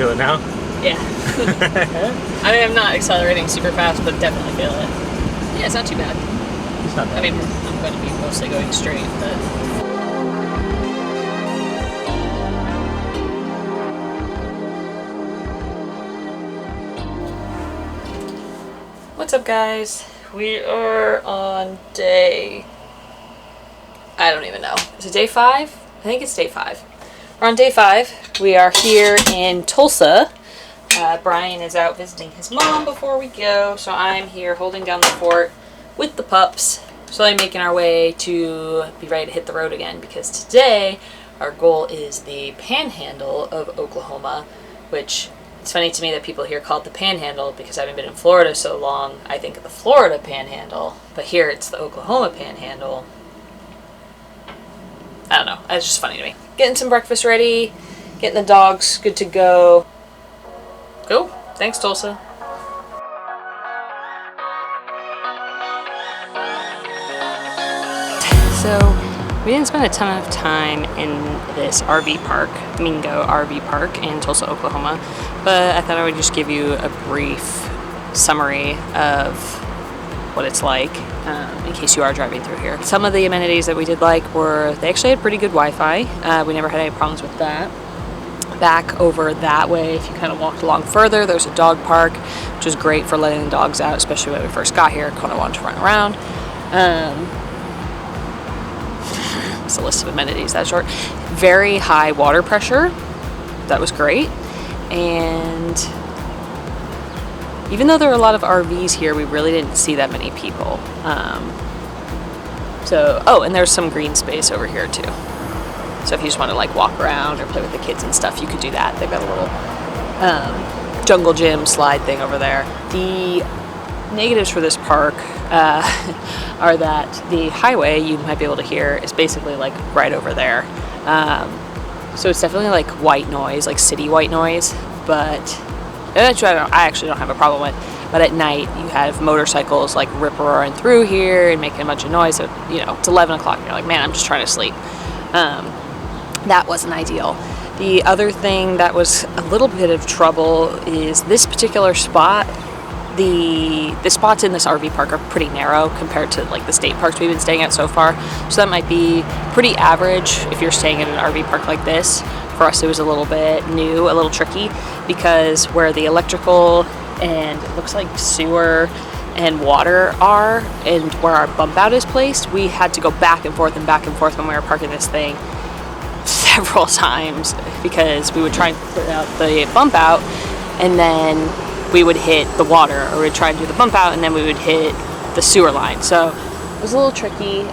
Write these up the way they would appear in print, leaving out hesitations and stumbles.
feel it now? Yeah. I mean, I'm not accelerating super fast, but definitely feel it. Yeah, it's not too bad. It's not bad. I mean, I'm going to be mostly going straight, but... What's up, guys? We are on day... I don't even know. Is it day 5? I think it's day 5. We're on day 5. We are here in Tulsa. Brian is out visiting his mom before we go, so I'm here holding down the fort with the pups, slowly making our way to be ready to hit the road again, because today our goal is the panhandle of Oklahoma, which it's funny to me that people here call it the panhandle because I haven't been in Florida so long. I think of the Florida panhandle, but here it's the Oklahoma panhandle. I don't know. It's just funny to me. Getting some breakfast ready, getting the dogs good to go. Cool. Thanks, Tulsa. So, we didn't spend a ton of time in this RV park, Mingo RV Park in Tulsa, Oklahoma, but I thought I would just give you a brief summary of what it's like in case you are driving through here. Some of the amenities that we did like were, they actually had pretty good Wi-Fi. We never had any problems with that. Back over that way, if you kind of walked along further, there's a dog park, which is great for letting the dogs out, especially when we first got here. Kind of wanted to run around. It's a list of amenities that short. Very high water pressure. That was great. And even though there were a lot of RVs here, we really didn't see that many people. And there's some green space over here too. So if you just want to like walk around or play with the kids and stuff, you could do that. They've got a little jungle gym slide thing over there. The negatives for this park are that the highway you might be able to hear is basically like right over there. So it's definitely like white noise, like city white noise, but I actually don't have a problem with. But at night you have motorcycles like rip-roaring through here and making a bunch of noise. So, it's 11 o'clock and you're like, man, I'm just trying to sleep. That wasn't ideal. The other thing that was a little bit of trouble is this particular spot. The spots in this RV park are pretty narrow compared to like the state parks we've been staying at so far. So that might be pretty average if you're staying in an RV park like this. For us, it was a little bit new, a little tricky, because where the electrical and it looks like sewer and water are, and where our bump out is placed, we had to go back and forth when we were parking this thing several times, because we would try and put out the bump out and then we would hit the water, or we'd try and do the bump out and then we would hit the sewer line. So it was a little tricky.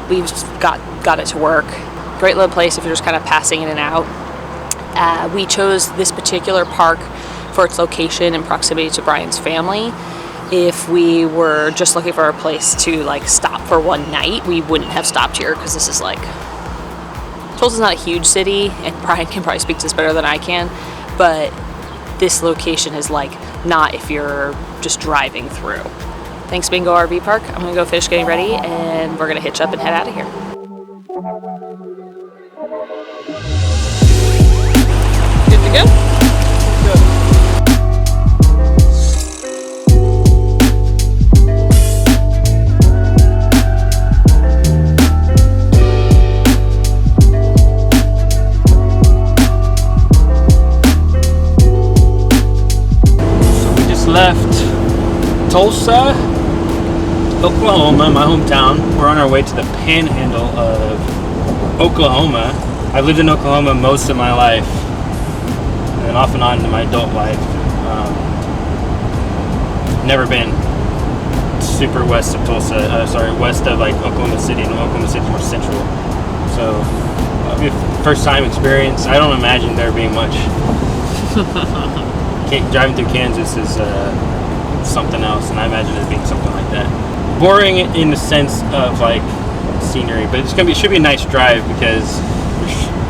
We just got it to work. Great little place if you're just kind of passing in and out. We chose this particular park for its location and proximity to Brian's family. If we were just looking for a place to like stop for one night, we wouldn't have stopped here, because this is like, Tulsa's not a huge city, and Brian can probably speak to this better than I can, but this location is like not if you're just driving through. Thanks, Bingo RV Park. I'm gonna go finish getting ready and we're gonna hitch up and head out of here. Good to go? Left Tulsa, Oklahoma, my hometown. We're on our way to the panhandle of Oklahoma. I've lived in Oklahoma most of my life, and off and on in my adult life. Never been super west of Tulsa, west of like Oklahoma City, and Oklahoma City's more central. So, first time experience. I don't imagine there being much. Driving through Kansas is something else, and I imagine it being something like that. Boring in the sense of like scenery, but it should be a nice drive, because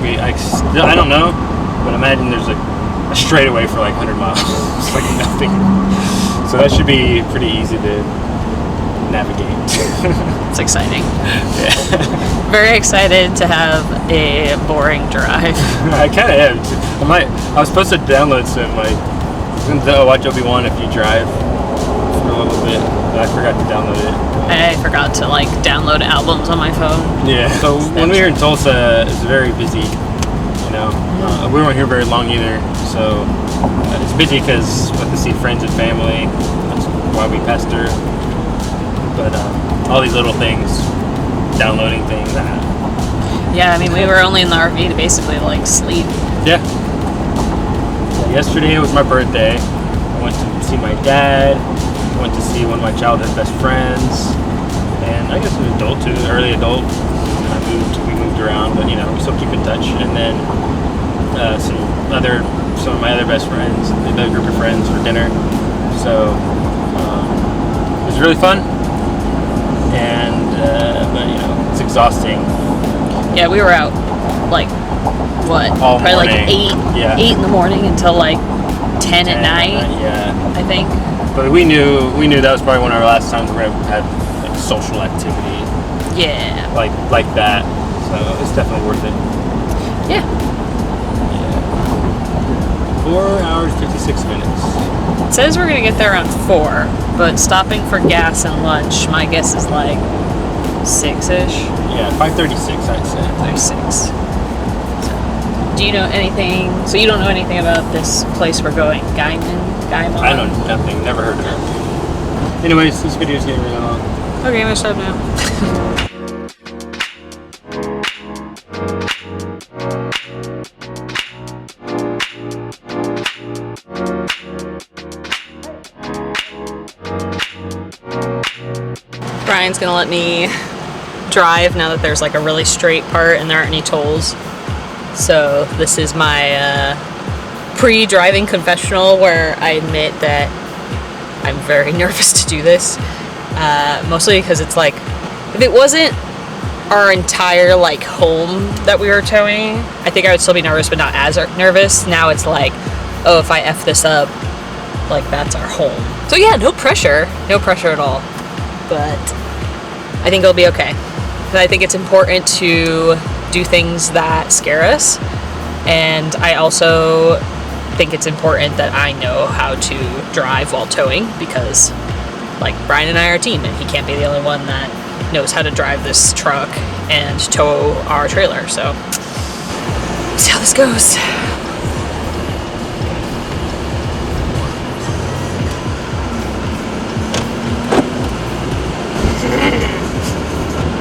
I don't know, but imagine there's a straightaway for like 100 miles. It's like nothing. So that should be pretty easy to navigate. It's exciting. Yeah. Very excited to have a boring drive. I kind of am. I was supposed to download some, like, watch Obi-Wan if you drive for a little bit, but I forgot to download it. I forgot to like download albums on my phone. Yeah. So when we were in Tulsa, it's very busy. You know, we weren't here very long either, so it's busy because we have to see friends and family. That's why we passed through. But all these little things, downloading things. Yeah, I mean, we were only in the RV to basically like sleep. Yeah. Yesterday was my birthday. I went to see my dad. I went to see one of my childhood best friends, and I guess an adult too, early adult. And we moved around, but you know, we still keep in touch. And then some of my other best friends, another group of friends for dinner. So it was really fun. And but you know, it's exhausting. Yeah, we were out like what? All probably morning. Like 8 in the morning until like 10 at night. Yeah, I think. But we knew that was probably one of our last times we had like social activity. Yeah. Like that. So it's definitely worth it. Yeah. 4 hours 56 minutes. It says we're gonna get there around 4, but stopping for gas and lunch, my guess is like 6-ish. Yeah, 5:36 I'd say. 36. Do you know anything? So you don't know anything about this place we're going, Guymon? I know nothing. Never heard of it. Anyways, this video's getting really long. Okay, I'm gonna stop now. Brian's gonna let me drive now that there's like a really straight part and there aren't any tolls. So this is my pre-driving confessional where I admit that I'm very nervous to do this. Mostly because it's like, if it wasn't our entire like home that we were towing, I think I would still be nervous, but not as nervous. Now it's like, oh, if I F this up, like that's our home. So yeah, no pressure at all. But I think it'll be okay. I think it's important to do things that scare us, and I also think it's important that I know how to drive while towing, because like Brian and I are a team and he can't be the only one that knows how to drive this truck and tow our trailer. So see how this goes.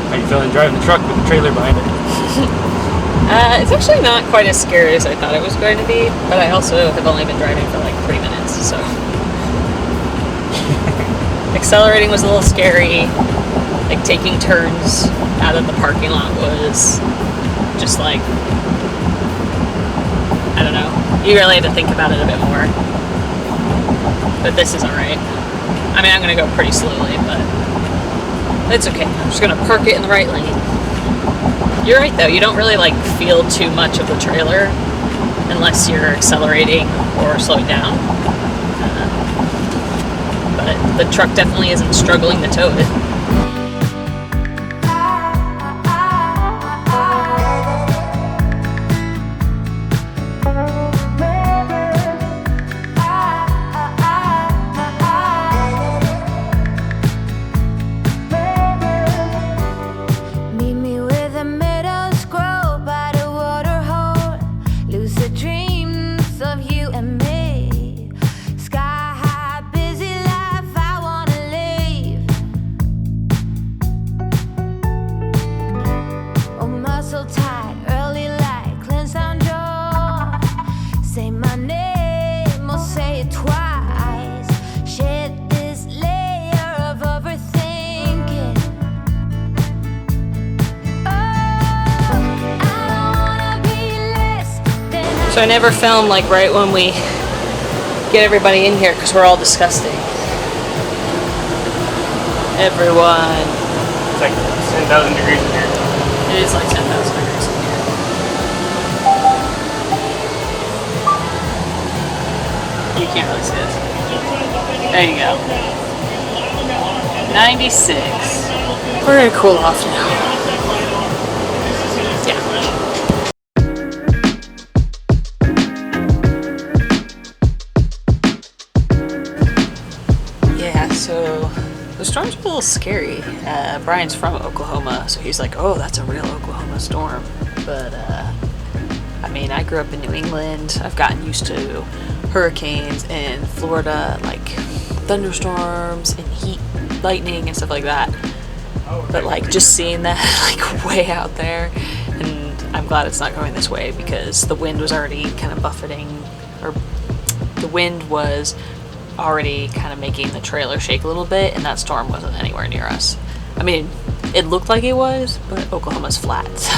How you feeling driving the truck with the trailer behind it? It's actually not quite as scary as I thought it was going to be, but I also have only been driving for like 3 minutes, so. Accelerating was a little scary. Like taking turns out of the parking lot was just like, I don't know. You really had to think about it a bit more. But this is alright. I mean, I'm gonna go pretty slowly, but it's okay. I'm just gonna park it in the right lane. You're right though, you don't really like feel too much of the trailer unless you're accelerating or slowing down. But the truck definitely isn't struggling to tow it. So I never film like right when we get everybody in here because we're all disgusting. Everyone. It's like 10,000 degrees in here. It is like 10,000 degrees in here. You can't really see this. There you go. 96. We're gonna cool off now. Yeah, so the storm's a little scary. Brian's from Oklahoma, so he's like, oh, that's a real Oklahoma storm. But, I mean, I grew up in New England. I've gotten used to hurricanes in Florida, like thunderstorms and heat, lightning and stuff like that. But like just seeing that like way out there, and I'm glad it's not going this way because the wind was already kind of buffeting, or the wind was already kind of making the trailer shake a little bit, and that storm wasn't anywhere near us. I mean, it looked like it was, but Oklahoma's flat, so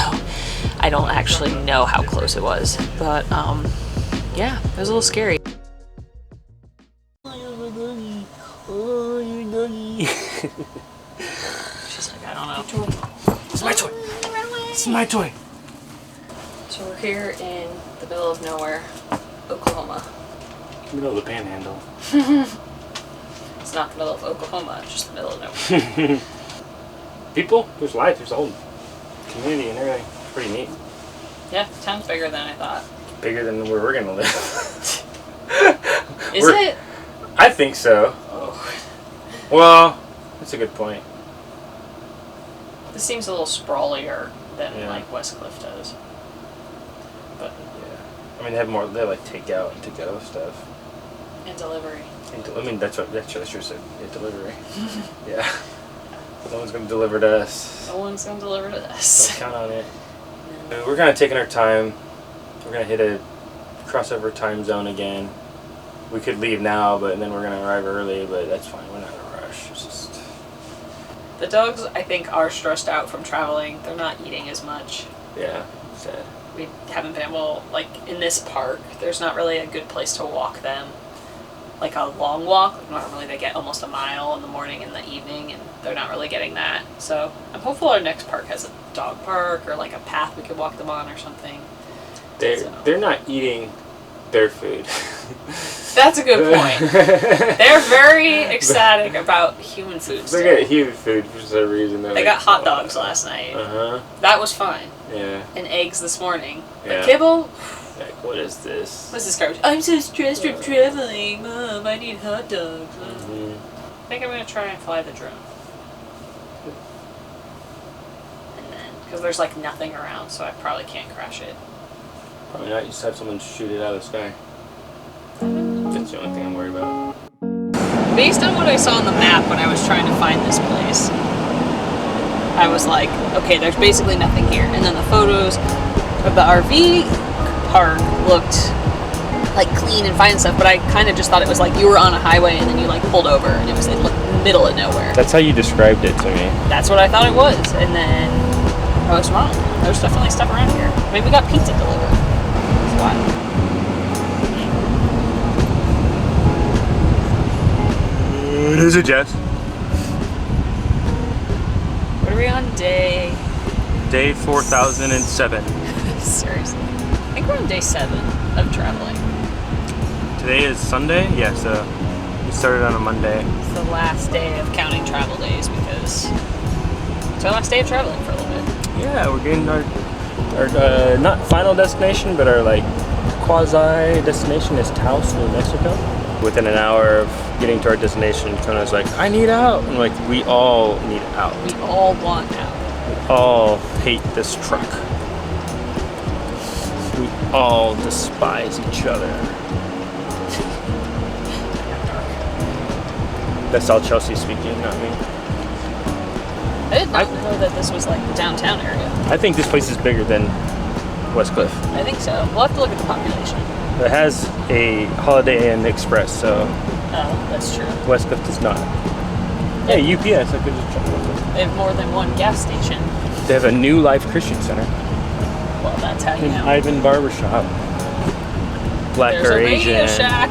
I don't actually know how close it was. But yeah, it was a little scary. She's like, I don't know. It's my toy. It's my toy. So we're here in the middle of nowhere, Oklahoma. Middle of the panhandle. It's not the middle of Oklahoma, it's just the middle of nowhere. People, there's life, there's a whole community and everything. It's pretty neat. Yeah, town's bigger than I thought. Bigger than where we're gonna live. Is it? I think so. Oh. Well, that's a good point. This seems a little sprawlier than Yeah. like Westcliff does. But Yeah. I mean, they have more. They have like takeout and to-go stuff. and delivery. I mean, that's what true said. Yeah, delivery. Yeah. No one's gonna deliver to us. No one's gonna deliver to Don't us. count on it. No. We're kind of taking our time. We're gonna hit a crossover time zone again. We could leave now, but then we're gonna arrive early. But that's fine. We're not in a rush. It's just. The dogs, I think, are stressed out from traveling. They're not eating as much. Yeah. Sad. We haven't been able, like, in this park, there's not really a good place to walk them. Like a long walk, like normally they get almost a mile in the morning and the evening, and they're not really getting that. So I'm hopeful our next park has a dog park or like a path we could walk them on or something. They're not eating their food. That's a good point. They're very ecstatic about human food. They get human food for some reason. They got hot dogs last night. Uh-huh. That was fine. Yeah. And eggs this morning. Yeah. But kibble? Like, what is this? What's this garbage? I'm so stressed from traveling, Mom. I need hot dogs. Mm-hmm. I think I'm going to try and fly the drone. And then, because there's like nothing around, so I probably can't crash it. Probably not. You just have someone shoot it out of the sky. That's the only thing I'm worried about. Based on what I saw on the map when I was trying to find this place, I was like, okay, there's basically nothing here. And then the photos of the RV park looked like clean and fine and stuff, but I kind of just thought it was like you were on a highway and then you like pulled over and it was in the middle of nowhere. That's how you described it to me. That's what I thought it was. And then I was wrong. There's definitely stuff around here. Maybe we got pizza delivered. That's why. Is it, Jess? What are we on day? Day 4007. Seriously. I think we're on day 7 of traveling. Today is Sunday? Yeah, so we started on a Monday. It's the last day of counting travel days because it's our last day of traveling for a little bit. Yeah, we're getting our not final destination, but our like quasi destination is Taos, New Mexico. Within an hour of getting to our destination, Kona's like, I need out. And like, we all need out. We all want out. We all hate this truck. We all despise each other. That's all Chelsea speaking, not me. I did not know that this was like the downtown area. I think this place is bigger than Westcliff. I think so. We'll have to look at the population. It has a Holiday Inn Express, so Oh, that's true. Westcliff does not. Hey, UPS, I could just check real quick. They have more than one gas station. They have a New Life Christian Center. Well, that's how you An know. Ivan Barbershop. Black There's or a Asian. Radio Shack,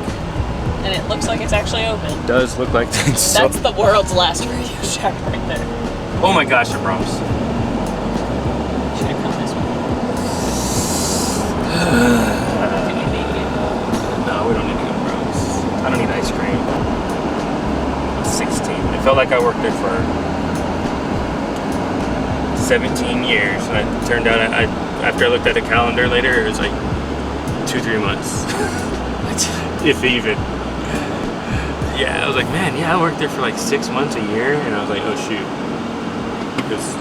and it looks like it's actually open. Does look like it's so. That's the world's last Radio Shack right there. Oh my gosh, I promise. Should have come this way. Can we leave it? No, we don't need to go to Browns. I don't need ice cream. 16. It felt like I worked there for 17 years, and it turned out after I looked at the calendar later, it was like 2-3 months. If even. Yeah, I was like, man, yeah, I worked there for like 6 months, a year, and I was like, oh shoot. It was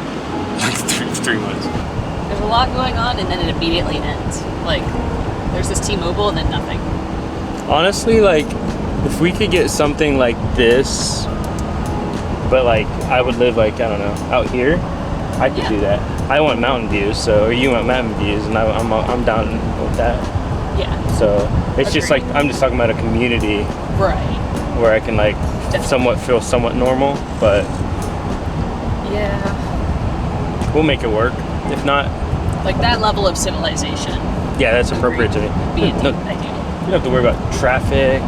like 3 months. There's a lot going on, and then it immediately ends. Like, there's this T-Mobile, and then nothing. Honestly, like, if we could get something like this, but like, I would live like, I don't know, out here, I could do that. I want mountain views, or you want mountain views, and I'm down with that. Yeah. So it's just like, I'm just talking about a community, right, where I can like feel somewhat normal, but yeah, we'll make it work. If not, like that level of civilization. Yeah, that's appropriate to me. Be No, ideal. you don't have to worry about traffic.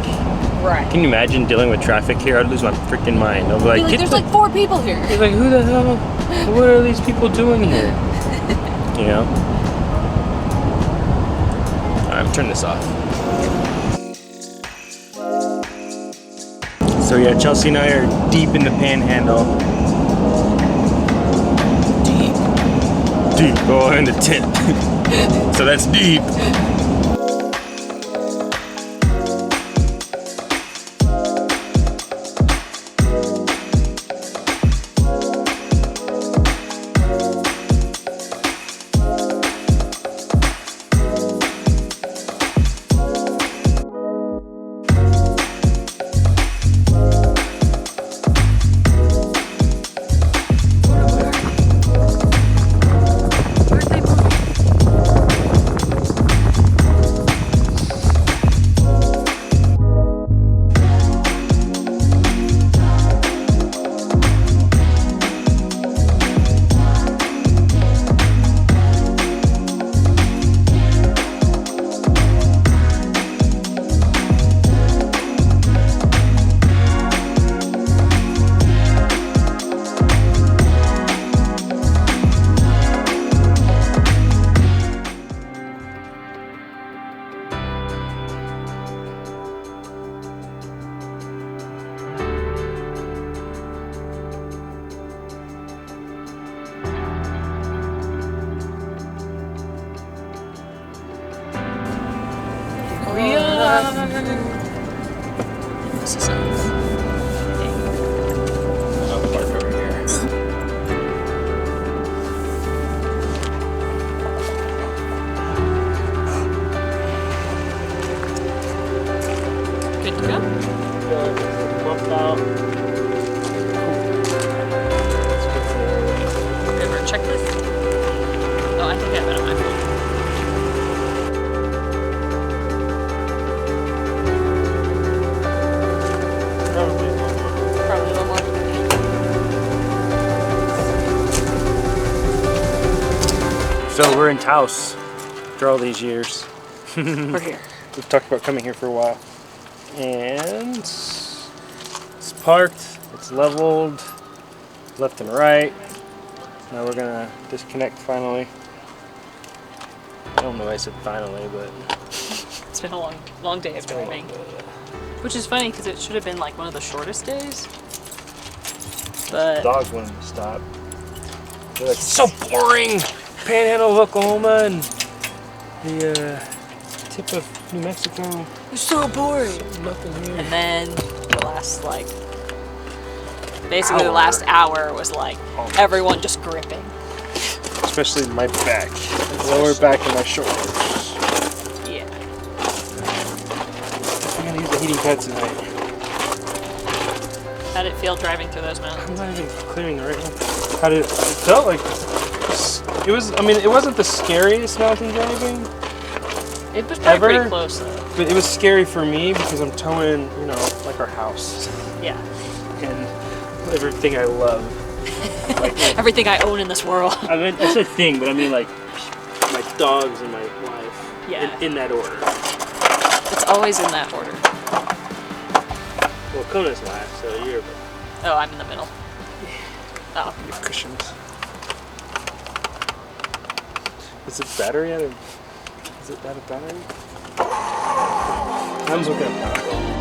Right. Can you imagine dealing with traffic here? I'd lose my freaking mind. I'd be like, there's like 4 people here. He's like, who the hell? What are these people doing here? You know? Alright, turn this off. So yeah, Chelsea and I are deep in the panhandle. Deep. Oh, in the tent. So that's deep. This is I'll park over here. good to go. Bump out. Ever a checklist? Oh, I think I have it on my phone. Probably a little more. So we're in Taos after all these years. We're here. We've talked about coming here for a while. And it's parked, it's leveled, left and right. Now we're gonna disconnect finally. I don't know why I said finally, but It's been a long day of driving. Which is funny because it should have been like one of the shortest days. But dogs wanted to stop. They're like, so boring! Panhandle of Oklahoma and the tip of New Mexico. it's so boring. Nothing here. And then the last basically the last hour was like everyone just gripping. Especially my back, lower back and my shoulders. Yeah. I'm gonna use the heating pad tonight. How did it feel driving through those mountains? I'm not even clearing right now. How did it felt like? It was. I mean, it wasn't the scariest mountain driving. It was probably Ever? pretty close though. But it was scary for me because I'm towing, you know, like our house Yeah. and everything I love. Like, Everything I own in this world. I mean, that's a thing, but I mean like my dogs and my wife. Yeah. In that order. It's always in that order. Well, Kona's last, so you're. Oh, I'm in the middle. Oh. You have cushions. Is it battery out of? Is it out of battery? Mine's looking at power.